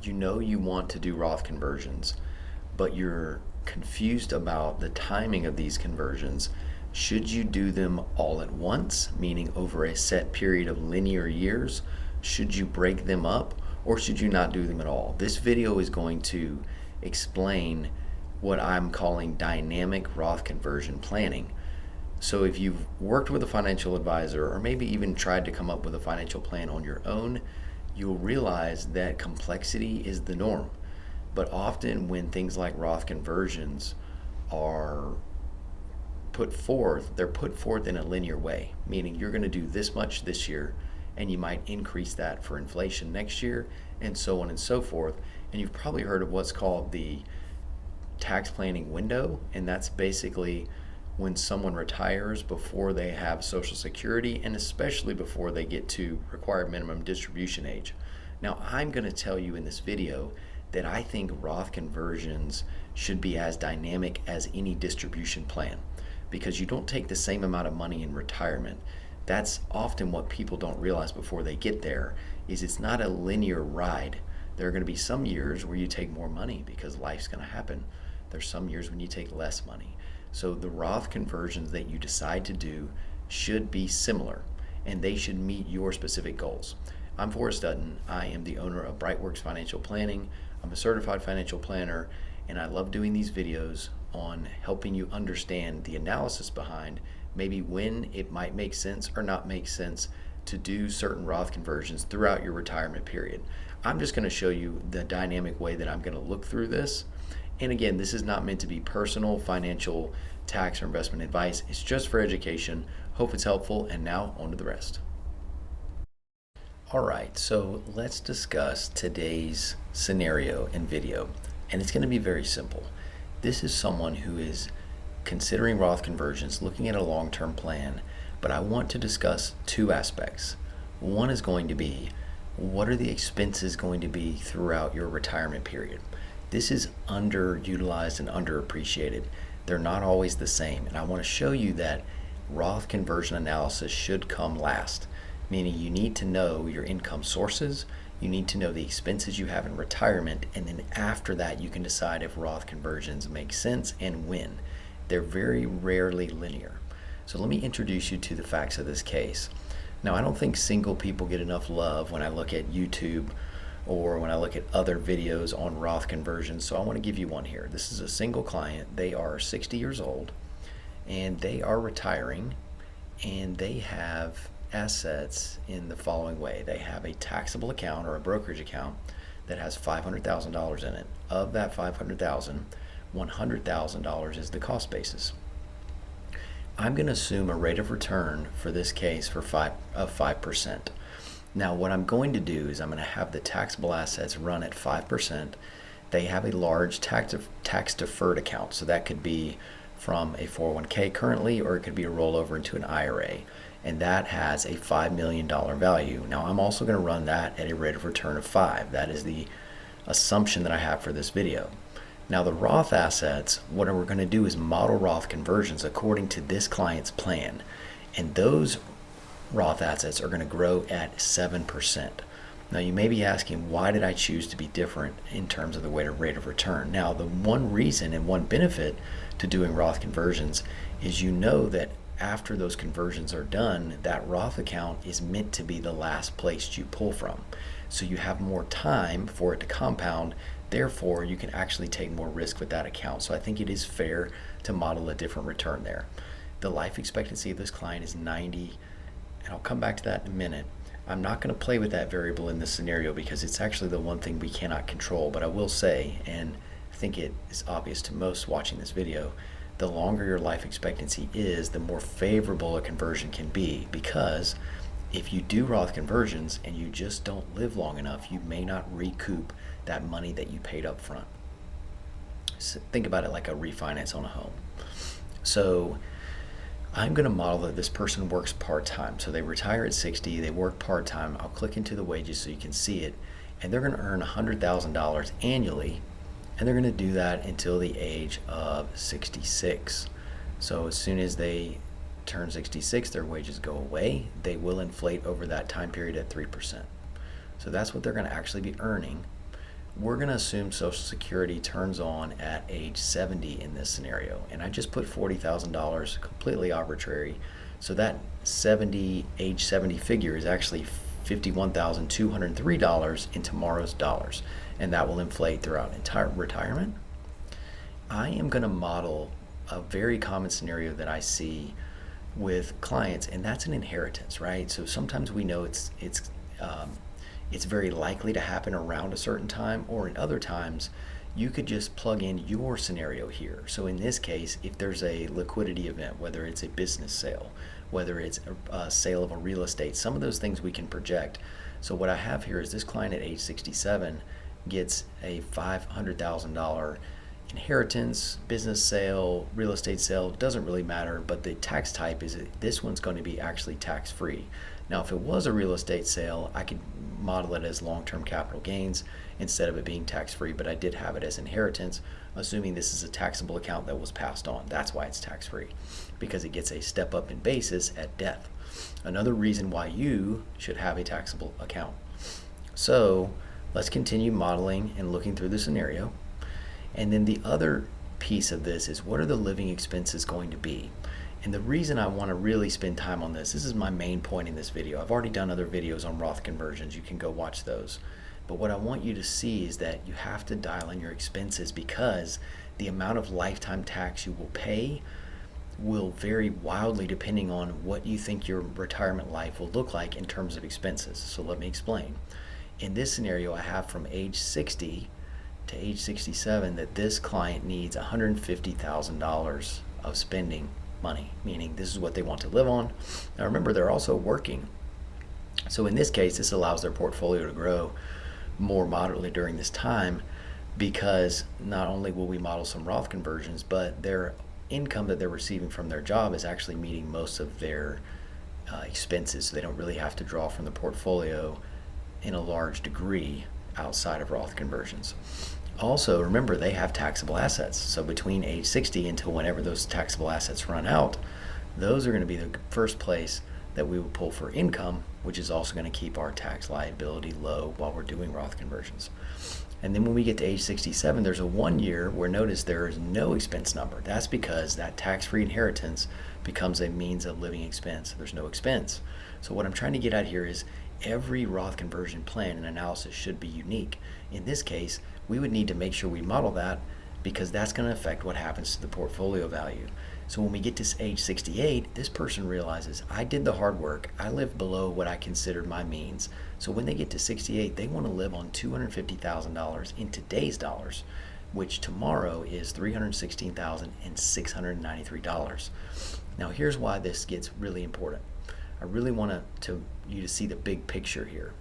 You know you want to do Roth conversions, but you're confused about the timing of these conversions. Should you do them all at once, meaning over a set period of linear years? Should you break them up, or should you not do them at all? This video is going to explain what I'm calling dynamic Roth conversion planning. So if you've worked with a financial advisor or maybe even tried to come up with a financial plan on your own, you'll realize that complexity is the norm. But often when things like Roth conversions are they're put forth in a linear way, meaning you're going to do this much this year and you might increase that for inflation next year, and so on and so forth. And you've probably heard of what's called the tax planning window, and that's basically when someone retires before they have Social Security and especially before they get to required minimum distribution age. Now, I'm going to tell you in this video that I think Roth conversions should be as dynamic as any distribution plan, because you don't take the same amount of money in retirement. That's often what people don't realize before they get there, is it's not a linear ride. There are going to be some years where you take more money because life's going to happen. There's some years when you take less money. So the Roth conversions that you decide to do should be similar, and they should meet your specific goals. I'm Forrest Dutton. I am the owner of Brightworks Financial Planning. I'm a certified financial planner, and I love doing these videos on helping you understand the analysis behind maybe when it might make sense or not make sense to do certain Roth conversions throughout your retirement period. I'm just going to show you the dynamic way that I'm going to look through this. And again, this is not meant to be personal, financial, tax, or investment advice. It's just for education. Hope it's helpful. And now on to the rest. All right, so let's discuss today's scenario and video. And it's going to be very simple. This is someone who is considering Roth conversions, looking at a long-term plan, but I want to discuss two aspects. One is going to be, what are the expenses going to be throughout your retirement period? This is underutilized and underappreciated. They're not always the same, and I want to show you that Roth conversion analysis should come last, meaning you need to know your income sources, you need to know the expenses you have in retirement, and then after that you can decide if Roth conversions make sense and when. They're very rarely linear. So let me introduce you to the facts of this case. Now, I don't think single people get enough love when I look at YouTube or when I look at other videos on Roth conversions, so I want to give you one here. This is a single client. They are 60 years old and they are retiring, and they have assets in the following way. They have a taxable account or a brokerage account that has $500,000 in it. Of that $500,000, $100,000 is the cost basis. I'm going to assume a rate of return for this case of 5%. Now, what I'm going to do is I'm going to have the taxable assets run at 5%. They have a large tax deferred account, so that could be from a 401k currently, or it could be a rollover into an IRA, and that has a $5 million value. Now, I'm also going to run that at a rate of return of 5. That is the assumption that I have for this video. Now, the Roth assets, what we're going to do is model Roth conversions according to this client's plan, and those Roth assets are going to grow at 7%. Now, you may be asking, why did I choose to be different in terms of the rate of return? Now, the one reason and one benefit to doing Roth conversions is you know that after those conversions are done, that Roth account is meant to be the last place you pull from. So you have more time for it to compound. Therefore, you can actually take more risk with that account. So I think it is fair to model a different return there. The life expectancy of this client is 90, and I'll come back to that in a minute. I'm not going to play with that variable in this scenario because it's actually the one thing we cannot control, but I will say, and I think it is obvious to most watching this video, the longer your life expectancy is, the more favorable a conversion can be, because if you do Roth conversions and you just don't live long enough, you may not recoup that money that you paid up front. So think about it like a refinance on a home. So I'm going to model that this person works part-time. So they retire at 60, they work part-time. I'll click into the wages so you can see it, and they're going to earn $100,000 annually, and they're going to do that until the age of 66. So as soon as they turn 66, their wages go away. They will inflate over that time period at 3%. So that's what they're going to actually be earning we're going to assume Social Security turns on at age 70 in this scenario. And I just put $40,000, completely arbitrary. So that age 70 figure is actually $51,203 in tomorrow's dollars. And that will inflate throughout entire retirement. I am going to model a very common scenario that I see with clients, and that's an inheritance, right? So sometimes we know it's very likely to happen around a certain time, or in other times you could just plug in your scenario here. So in this case, if there's a liquidity event, whether it's a business sale, whether it's a sale of a real estate, some of those things we can project. So what I have here is this client at age 67 gets a $500,000 inheritance, business sale, real estate sale, doesn't really matter, but the tax type is this one's going to be actually tax-free. Now, if it was a real estate sale, I could model it as long-term capital gains instead of it being tax-free, but I did have it as inheritance, assuming this is a taxable account that was passed on. That's why it's tax-free, because it gets a step up in basis at death. Another reason why you should have a taxable account. So let's continue modeling and looking through the scenario. And then the other piece of this is, what are the living expenses going to be? And the reason I want to really spend time on this is my main point in this video. I've already done other videos on Roth conversions. You can go watch those. But what I want you to see is that you have to dial in your expenses, because the amount of lifetime tax you will pay will vary wildly depending on what you think your retirement life will look like in terms of expenses. So let me explain. In this scenario, I have from age 60 to age 67 that this client needs $150,000 of spending money, meaning this is what they want to live on. Now remember, they're also working. So in this case, this allows their portfolio to grow more moderately during this time, because not only will we model some Roth conversions, but their income that they're receiving from their job is actually meeting most of their expenses, so they don't really have to draw from the portfolio in a large degree outside of Roth conversions. Also, remember, they have taxable assets. So between age 60 until whenever those taxable assets run out, those are going to be the first place that we will pull for income, which is also going to keep our tax liability low while we're doing Roth conversions. And then when we get to age 67, there's a 1 year where, notice, there is no expense number. That's because that tax-free inheritance becomes a means of living expense. There's no expense. So what I'm trying to get at here is every Roth conversion plan and analysis should be unique. In this case, we would need to make sure we model that, because that's going to affect what happens to the portfolio value. So when we get to age 68, this person realizes, I did the hard work. I lived below what I considered my means. So when they get to 68, they want to live on $250,000 in today's dollars, which tomorrow is $316,693. Now here's why this gets really important. I really want you to see the big picture here.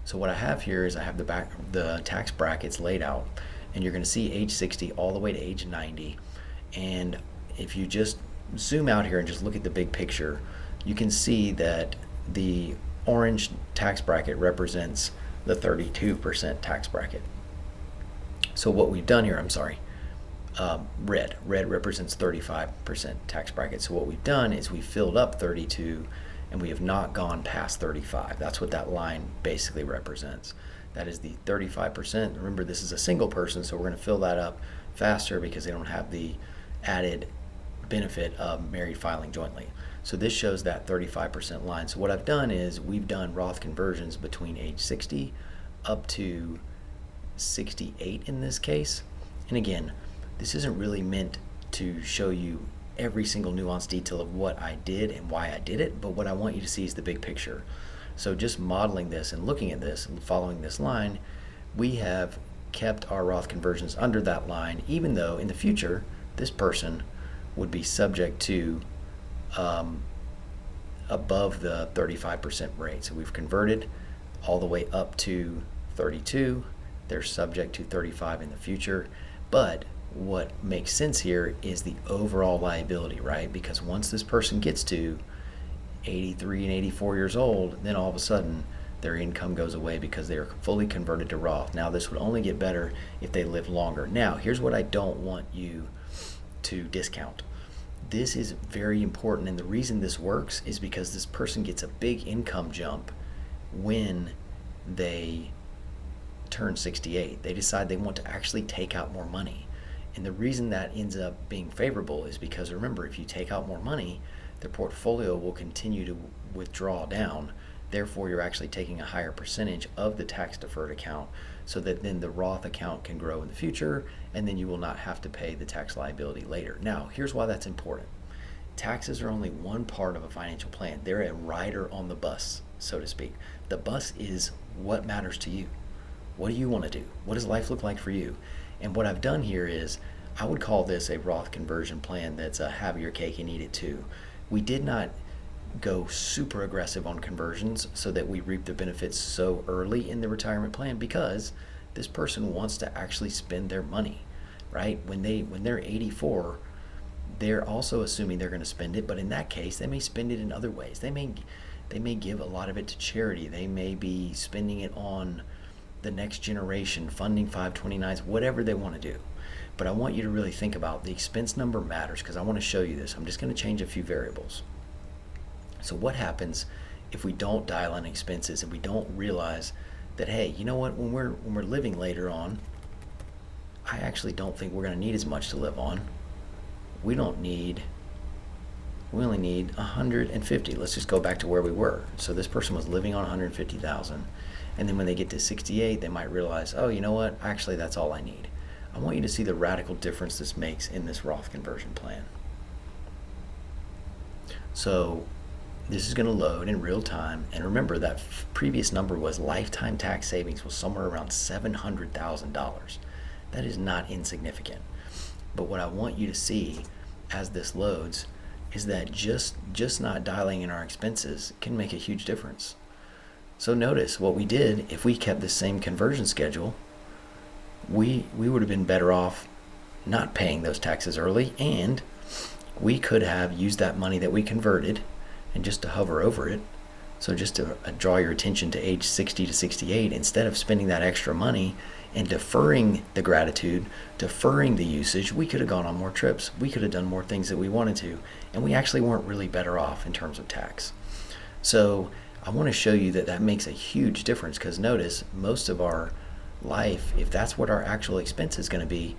So what I have here is I have the tax brackets laid out, and you're going to see age 60 all the way to age 90. And if you just zoom out here and just look at the big picture, you can see that the orange tax bracket represents the 32% tax bracket. So what we've done here, red represents 35% tax bracket. So what we've done is we filled up 32, and we have not gone past 35. That's what that line basically represents. That is the 35%. Remember, this is a single person, so we're going to fill that up faster because they don't have the added benefit of married filing jointly. So this shows that 35% line. So what I've done is we've done Roth conversions between age 60 up to 68 in this case. And again, this isn't really meant to show you every single nuanced detail of what I did and why I did it, but what I want you to see is the big picture. So just modeling this and looking at this and following this line, we have kept our Roth conversions under that line, even though in the future this person would be subject to above the 35% rate. So we've converted all the way up to 32. They're subject to 35 in the future, but what makes sense here is the overall liability, right? Because once this person gets to 83 and 84 years old, then all of a sudden their income goes away because they are fully converted to Roth. Now this would only get better if they live longer. Now here's what I don't want you to discount. This is very important, and the reason this works is because this person gets a big income jump when they turn 68. They decide they want to actually take out more money. And the reason that ends up being favorable is because, remember, if you take out more money, the portfolio will continue to withdraw down. Therefore, you're actually taking a higher percentage of the tax deferred account, so that then the Roth account can grow in the future, and then you will not have to pay the tax liability later. Now, here's why that's important. Taxes are only one part of a financial plan. They're a rider on the bus, so to speak. The bus is what matters to you. What do you want to do? What does life look like for you? And what I've done here is, I would call this a Roth conversion plan that's a have your cake and eat it too. We did not go super aggressive on conversions so that we reap the benefits so early in the retirement plan, because this person wants to actually spend their money, right? When they're 84, they're also assuming they're going to spend it, but in that case, they may spend it in other ways. They may give a lot of it to charity. They may be spending it on the next generation, funding 529s, whatever they want to do. But I want you to really think about the expense number matters, because I want to show you this. I'm just going to change a few variables. So what happens if we don't dial in expenses and we don't realize that, hey, you know what, when we're living later on, I actually don't think we're going to need as much to live on. We only need 150. Let's just go back to where we were. So this person was living on 150,000, and then when they get to 68, they might realize, oh, you know what, actually that's all I need. I want you to see the radical difference this makes in this Roth conversion plan. So this is going to load in real time, and remember that previous number was lifetime tax savings was somewhere around $700,000. That is not insignificant. But what I want you to see as this loads is that just not dialing in our expenses can make a huge difference. So notice what we did. If we kept the same conversion schedule, we would have been better off not paying those taxes early, and we could have used that money that we converted, and just to hover over it, so just to draw your attention to age 60 to 68, instead of spending that extra money and deferring the gratitude, deferring the usage, we could have gone on more trips. We could have done more things that we wanted to, and we actually weren't really better off in terms of tax. So I want to show you that that makes a huge difference, because notice, most of our life, if that's what our actual expense is going to be,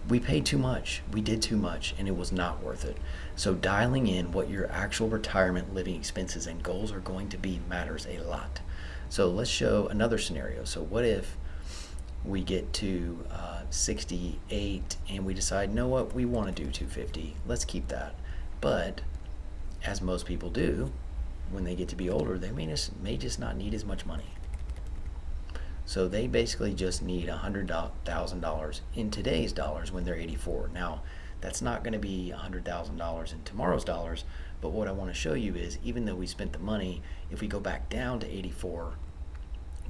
we paid too much, we did too much, and it was not worth it. So dialing in what your actual retirement living expenses and goals are going to be matters a lot. So let's show another scenario. So what if we get to 68 and we decide, you know what, we want to do 250, let's keep that. But as most people do, when they get to be older, they may just not need as much money. So they basically just need $100,000 in today's dollars when they're 84. Now, that's not going to be $100,000 in tomorrow's dollars, but what I want to show you is, even though we spent the money, if we go back down to 84,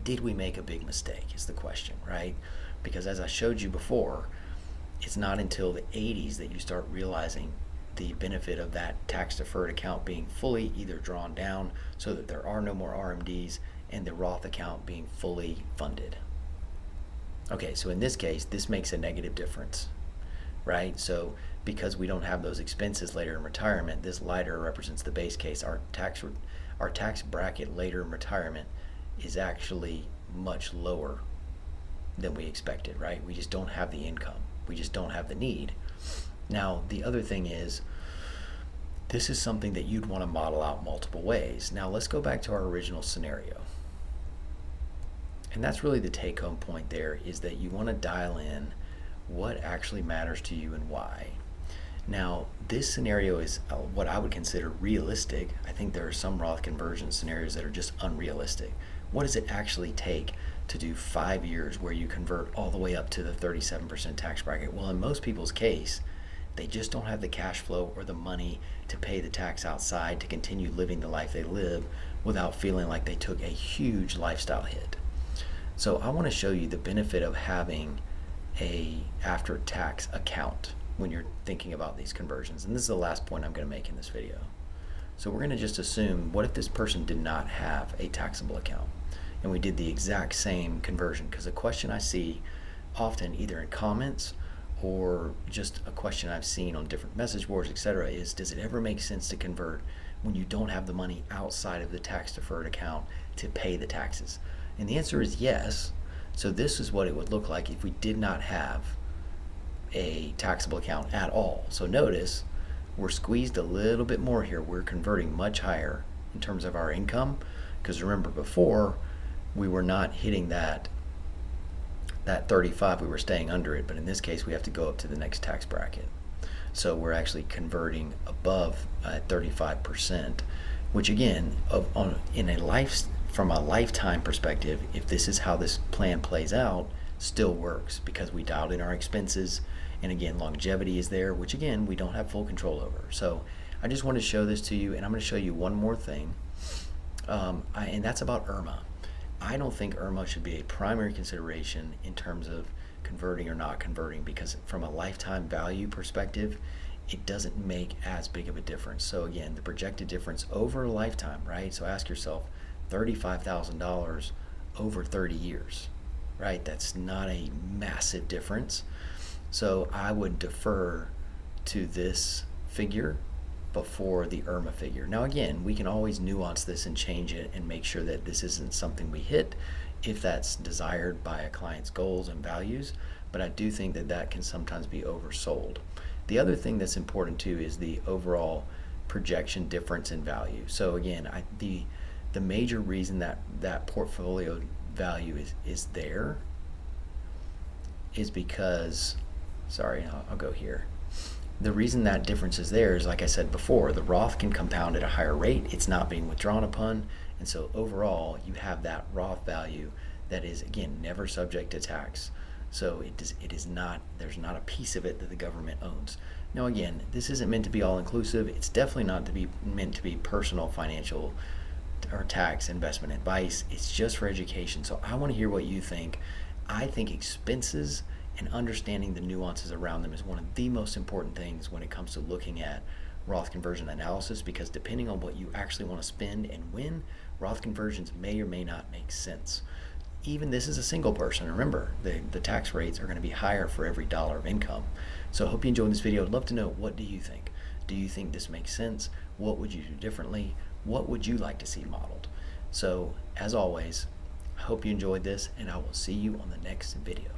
did we make a big mistake is the question, right? Because as I showed you before, it's not until the 80s that you start realizing the benefit of that tax deferred account being fully either drawn down so that there are no more RMDs, and the Roth account being fully funded. Okay, so in this case, this makes a negative difference, right? So because we don't have those expenses later in retirement, this lighter represents the base case. Our tax bracket later in retirement is actually much lower than we expected, right? We just don't have the income. We just don't have the need. Now, the other thing is, this is something that you'd want to model out multiple ways. Now, let's go back to our original scenario. And that's really the take-home point there, is that you want to dial in what actually matters to you and why. Now, this scenario is what I would consider realistic. I think there are some Roth conversion scenarios that are just unrealistic. What does it actually take to do 5 years where you convert all the way up to the 37% tax bracket? Well, in most people's case, they just don't have the cash flow or the money to pay the tax outside to continue living the life they live without feeling like they took a huge lifestyle hit. So I want to show you the benefit of having a after-tax account when you're thinking about these conversions. And this is the last point I'm going to make in this video. So we're going to just assume, what if this person did not have a taxable account? And we did the exact same conversion, because a question I see often either in comments or just a question I've seen on different message boards, etc., is, does it ever make sense to convert when you don't have the money outside of the tax deferred account to pay the taxes? And the answer is yes. So this is what it would look like if we did not have a taxable account at all. So notice we're squeezed a little bit more here. We're converting much higher in terms of our income, because remember before we were not hitting that 35, we were staying under it, but in this case we have to go up to the next tax bracket. So we're actually converting above 35%, which again, from a lifetime perspective, if this is how this plan plays out, still works because we dialed in our expenses, and again, longevity is there, which again, we don't have full control over. So I just wanted to show this to you, and I'm going to show you one more thing, and that's about IRMAA. I don't think IRMAA should be a primary consideration in terms of converting or not converting, because from a lifetime value perspective, it doesn't make as big of a difference. So again, the projected difference over a lifetime, right? So ask yourself, $35,000 over 30 years, right? That's not a massive difference. So I would defer to this figure before the IRMAA figure. Now again, we can always nuance this and change it and make sure that this isn't something we hit if that's desired by a client's goals and values, but I do think that that can sometimes be oversold. The other thing that's important too is the overall projection difference in value. So again, the major reason that portfolio value is there is because, sorry, I'll go here. The reason that difference is there is, like I said before, the Roth can compound at a higher rate. It's not being withdrawn upon. And so overall, you have that Roth value that is, again, never subject to tax. So it is not, there's not a piece of it that the government owns. Now again, this isn't meant to be all inclusive. It's definitely not meant to be personal financial or tax investment advice. It's just for education. So I want to hear what you think. I think expenses and understanding the nuances around them is one of the most important things when it comes to looking at Roth conversion analysis, because depending on what you actually want to spend and when, Roth conversions may or may not make sense. Even this is a single person. Remember, the tax rates are going to be higher for every dollar of income. So I hope you enjoyed this video. I'd love to know, what do you think? Do you think this makes sense? What would you do differently? What would you like to see modeled? So as always, I hope you enjoyed this, and I will see you on the next video.